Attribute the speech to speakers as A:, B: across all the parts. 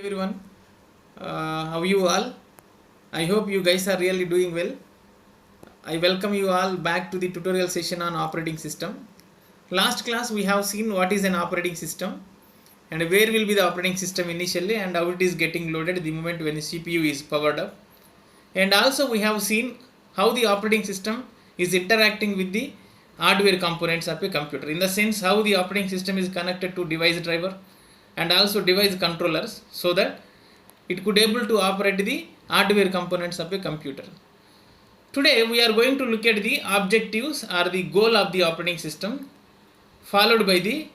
A: Everyone, how are you all? I hope you guys are really doing well. I welcome you all back to the tutorial session on operating system. Last class we have seen what is an operating system and where will be the operating system initially and how it is getting loaded the moment when the CPU is powered up. And also we have seen how the operating system is interacting with the hardware components of a computer, in the sense how the operating system is connected to device driver and also device controllers, so that it could able to operate the hardware components of a computer. Today we are going to look at the objectives or the goal of the operating system, followed by the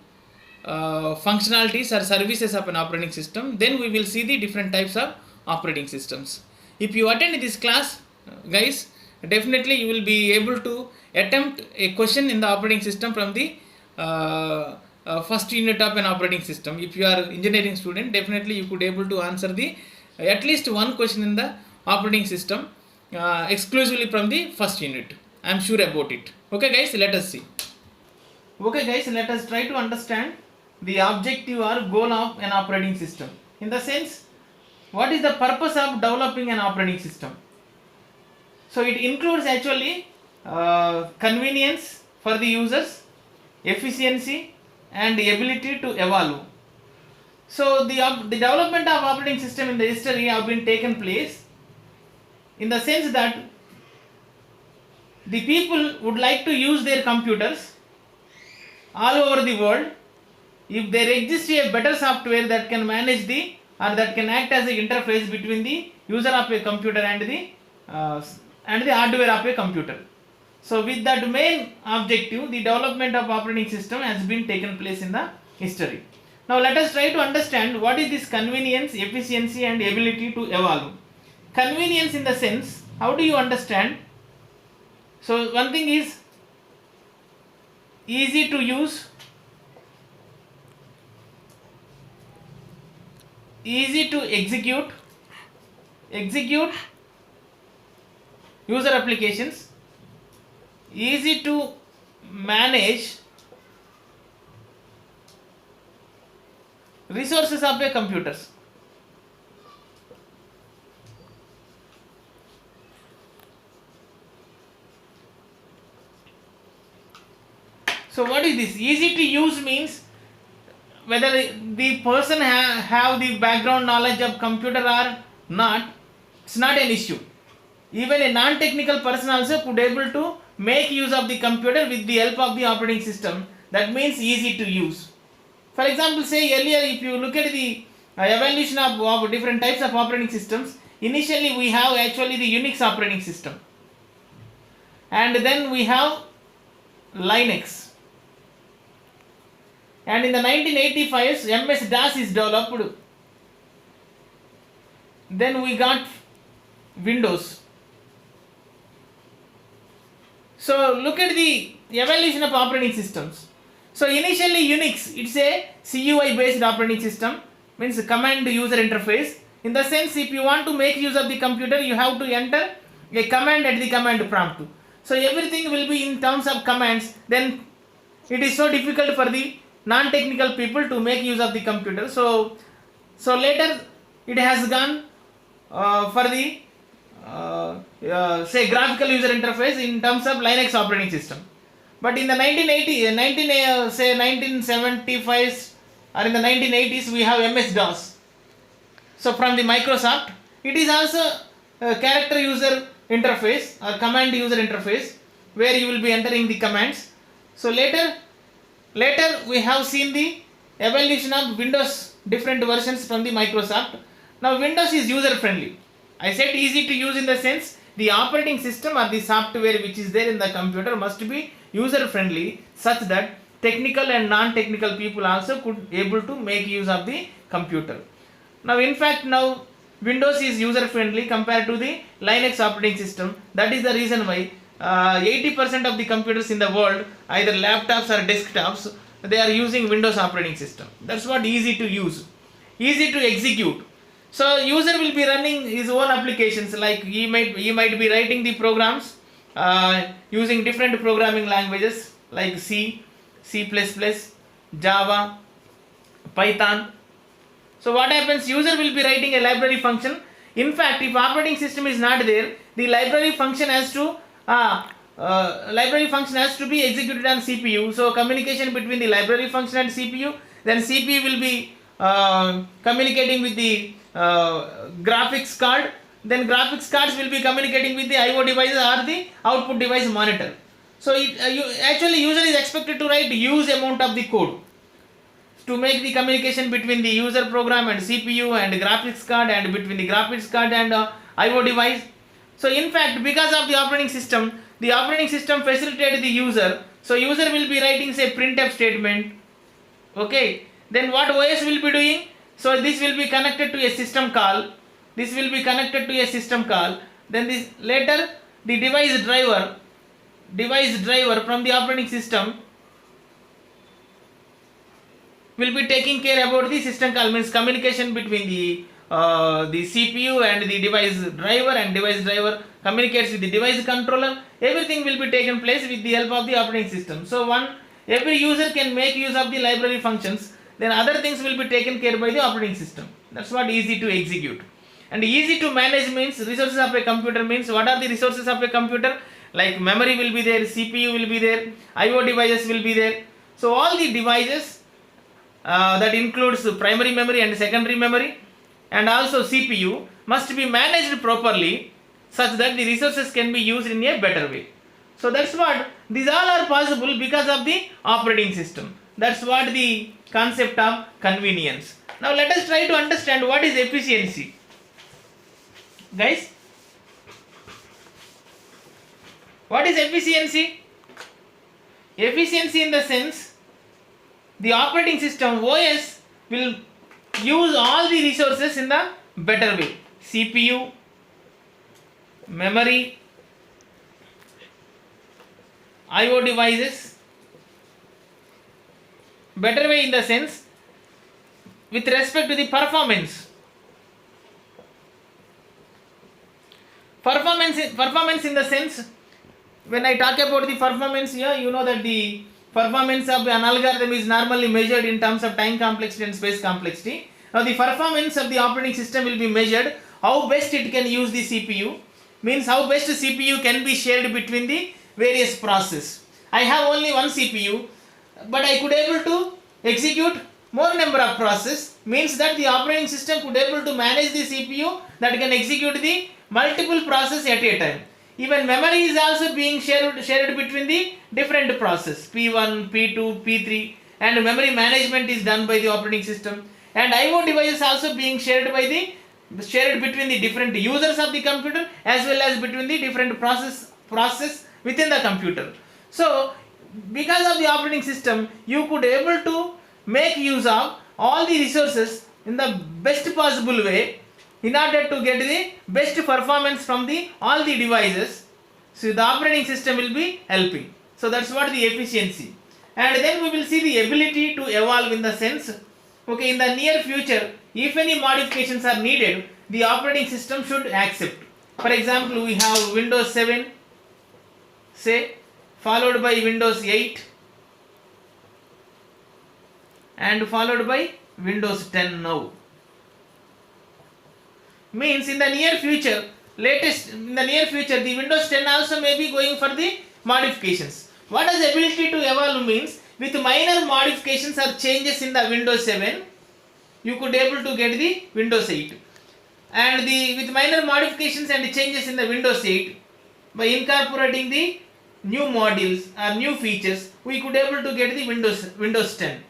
A: functionalities or services of an operating system. Then we will see the different types of operating systems. If you attend this class, guys, definitely you will be able to attempt a question in the operating system from the first unit of an operating system. If you are engineering student, definitely you could able to answer the at least one question in the operating system exclusively from the first unit. I am sure about it. Okay guys, let us see. Okay guys, let us try to understand the objective or goal of an operating system. In the sense, what is the purpose of developing an operating system? So it includes actually convenience for the users, efficiency and the ability to evolve. So the development of operating system in the history have been taken place in the sense that the people would like to use their computers all over the world if there exists a better software that can manage the or that can act as the interface between the user of a computer and the hardware of a computer. So with that main objective, the development of operating system has been taken place in the history. Now let us try to understand what is this convenience, efficiency and ability to evolve. Convenience in the sense, how do you understand? So one thing is easy to use, easy to execute user applications, easy to manage resources of a computers. So what is this? Easy to use means whether the person have the background knowledge of computer or not, it's not an issue. Even a non-technical person also could able to make use of the computer with the help of the operating system. That means easy to use. For example, say earlier, if you look at the evolution of different types of operating systems, initially we have actually the Unix operating system, and then we have Linux, and in the 1985 MS-DOS is developed. Then we got Windows. So look at the evolution of operating systems. So initially Unix, it's a CUI based operating system, means command user interface. In the sense, if you want to make use of the computer, you have to enter a command at the command prompt. So everything will be in terms of commands. Then it is so difficult for the non-technical people to make use of the computer. So later it has gone for the say graphical user interface in terms of Linux operating system. But in the 1975 or in the 1980s we have MS-DOS. So from the Microsoft, it is also a character user interface or command user interface where you will be entering the commands. So later we have seen the evolution of Windows, different versions from the Microsoft. Now Windows is user friendly. I said easy to use in the sense the operating system or the software which is there in the computer must be user friendly, such that technical and non-technical people also could able to make use of the computer. Now in fact, now Windows is user friendly compared to the Linux operating system. That is the reason why 80% of the computers in the world, either laptops or desktops, they are using Windows operating system. That's what easy to use, easy to execute. So user will be running his own applications, like he might be writing the programs using different programming languages like C, C++, Java, Python, So what happens? User will be writing a library function. In fact, if operating system is not there, the library function has to be executed on CPU. So communication between the library function and CPU. Then CPU will be communicating with the graphics card. Then graphics cards will be communicating with the IO device or the output device monitor. So actually user is expected to write huge amount of the code to make the communication between the user program and CPU and graphics card, and between the graphics card and IO device. So in fact, because of the operating system facilitated the user. So user will be writing say printf statement. Okay, then what OS will be doing? So this will be connected to a system call. Then this later the device driver from the operating system will be taking care about the system call, means communication between the CPU and the device driver, and device driver communicates with the device controller. Everything will be taken place with the help of the operating system. So every user can make use of the library functions, then other things will be taken care by the operating system. That's what easy to execute. And easy to manage means resources of a computer means what are the resources of a computer? Like memory will be there, CPU will be there, IO devices will be there. So all the devices that includes primary memory and secondary memory and also CPU must be managed properly such that the resources can be used in a better way. So that's what these all are possible because of the operating system. That's what the concept of convenience. Now let us try to understand what is efficiency. Guys, what is efficiency? Efficiency in the sense the operating system OS will use all the resources in the better way. CPU, memory, IO devices. Better way in the sense with respect to the performance. Performance in the sense, when I talk about the performance here, you know that the performance of an algorithm is normally measured in terms of time complexity and space complexity. Now the performance of the operating system will be measured how best it can use the CPU, means how best CPU can be shared between the various processes. I have only one CPU, but I could able to execute more number of processes, means that the operating system could able to manage the CPU that can execute the multiple processes at a time. Even memory is also being shared between the different processes P1, P2, P3, and memory management is done by the operating system. And IO devices also being shared between the different users of the computer as well as between the different process within the computer. So because of the operating system, you could able to make use of all the resources in the best possible way in order to get the best performance from all the devices. So the operating system will be helping. So that's what the efficiency. And then we will see the ability to evolve in the sense, okay, in the near future, if any modifications are needed, the operating system should accept. For example, we have Windows 7, say, followed by Windows 8, and followed by Windows 10 now. Means in the near future, the Windows 10 also may be going for the modifications. What does ability to evolve means? With minor modifications or changes in the Windows 7, you could able to get the Windows 8. And with minor modifications and changes in the Windows 8, by incorporating the new modules or new features, we could able to get the Windows 10.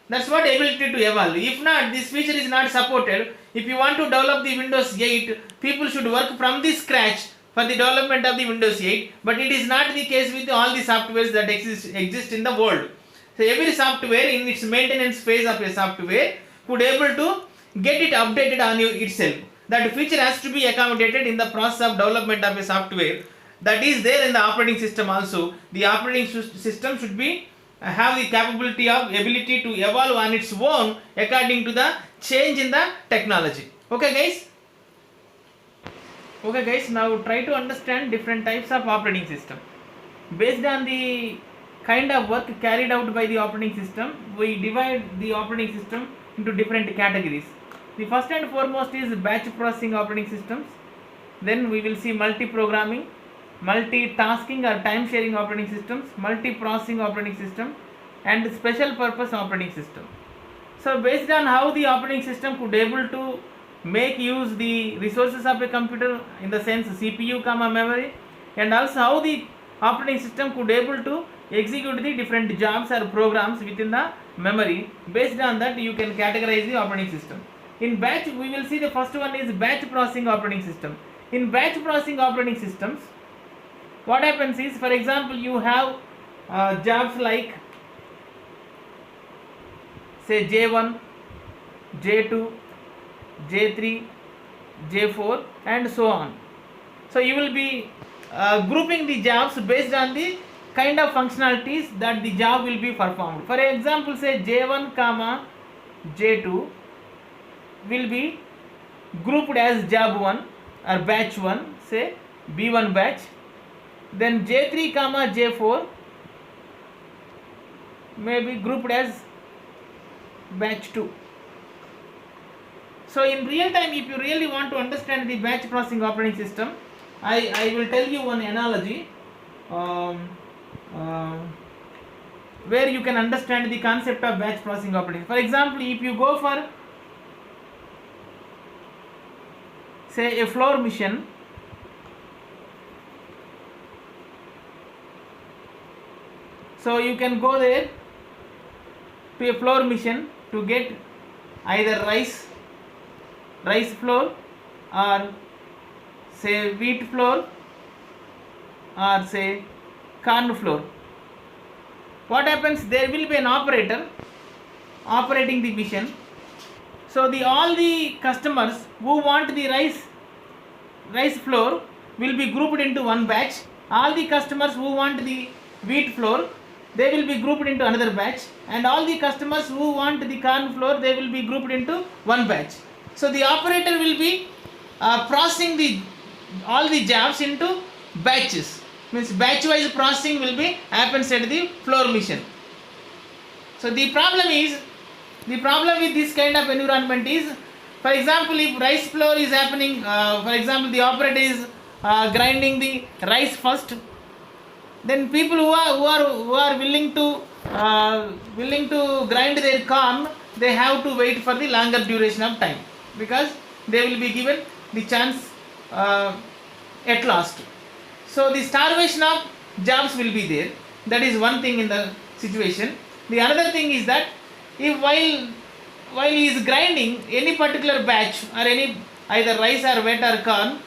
A: That's what ability to evolve. If not, this feature is not supported. If you want to develop the Windows 8, people should work from the scratch for the development of the Windows 8, but it is not the case with all the softwares that exist in the world. So every software in its maintenance phase of a software could able to get it updated on itself. That feature has to be accommodated in the process of development of a software that is there in the operating system also. The operating system should be have the capability of ability to evolve on its own according to the change in the technology. Okay guys, now try to understand different types of operating system. Based on the kind of work carried out by the operating system, we divide the operating system into different categories. The first and foremost is batch processing operating systems. Then we will see multi-programming, multitasking or time-sharing operating systems, multi-processing operating system, and special purpose operating system. So based on how the operating system could able to make use the resources of a computer, in the sense CPU comma memory, and also how the operating system could able to execute the different jobs or programs within the memory. Based on that you can categorize the operating system. In batch we will see the first one is batch processing operating system. In batch processing operating systems, what happens is, for example, you have jobs like say J1, J2, J3, J4 and so on. So you will be grouping the jobs based on the kind of functionalities that the job will be performed. For example, say J1 comma J2 will be grouped as job 1 or batch 1, say B1 batch. Then J3 comma J4 may be grouped as batch 2. So in real time, if you really want to understand the batch processing operating system, I will tell you one analogy where you can understand the concept of batch processing operating. For example, if you go for say a floor mission, so you can go there to a floor mission to get either rice flour or say wheat flour or say corn flour. What happens, there will be an operator operating the mission. So all the customers who want the rice flour will be grouped into one batch. All the customers who want the wheat flour, they will be grouped into another batch, and all the customers who want the corn flour, they will be grouped into one batch. So the operator will be processing all the jobs into batches. Means batch wise processing will be happens at the floor mission. So the problem with this kind of environment is, for example, if rice flour is happening, for example, the operator is grinding the rice first, then people who are willing to grind their corn, they have to wait for the longer duration of time, because they will be given the chance at last. So the starvation of jobs will be there. That is one thing in the situation. The another thing is that if while he is grinding any particular batch or any either rice or wheat or corn,